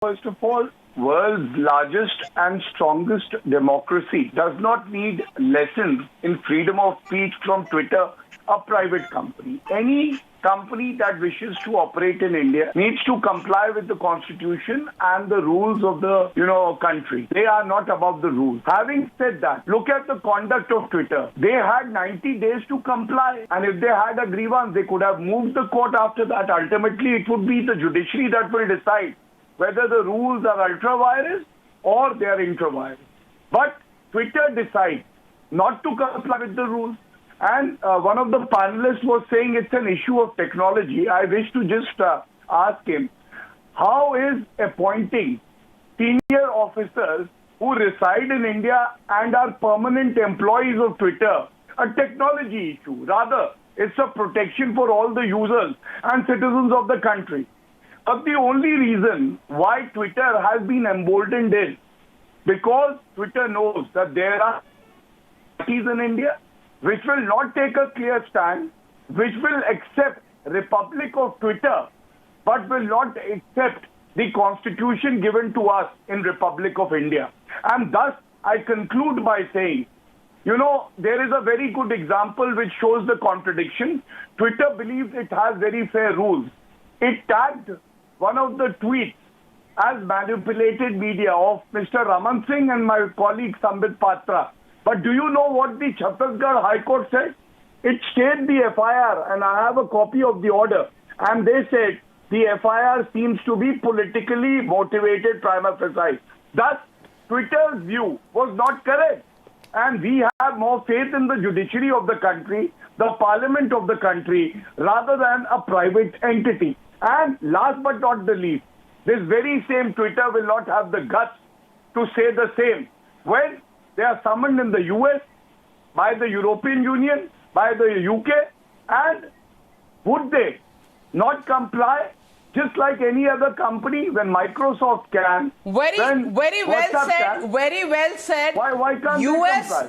First of all, world's largest and strongest democracy does not need lessons in freedom of speech from Twitter, a private company. Any company that wishes to operate in India needs to comply with the constitution and the rules of the, country. They are not above the rules. Having said that, look at the conduct of Twitter. They had 90 days to comply. And if they had a grievance, they could have moved the court after that. Ultimately, it would be the judiciary that will decide whether the rules are ultra-virus or they are intra-virus. But Twitter decides not to comply with the rules. And one of the panelists was saying it's an issue of technology. I wish to just ask him, how is appointing senior officers who reside in India and are permanent employees of Twitter a technology issue? Rather, it's a protection for all the users and citizens of the country. But the only reason why Twitter has been emboldened is because Twitter knows that there are parties in India which will not take a clear stand, which will accept Republic of Twitter, but will not accept the constitution given to us in Republic of India. And thus, I conclude by saying, there is a very good example which shows the contradiction. Twitter believes it has very fair rules. It tagged one of the tweets as manipulated media of Mr. Raman Singh and my colleague Sambit Patra. But do you know what the Chhattisgarh High Court said? It stayed the FIR, and I have a copy of the order. And they said the FIR seems to be politically motivated prima facie. Thus, Twitter's view was not correct. And we have more faith in the judiciary of the country, the parliament of the country, rather than a private entity. And last but not the least, this very same Twitter will not have the guts to say the same when they are summoned in the US, by the European Union, by the UK, and would they not comply just like any other company when Microsoft can? Very well said. Why can't they comply?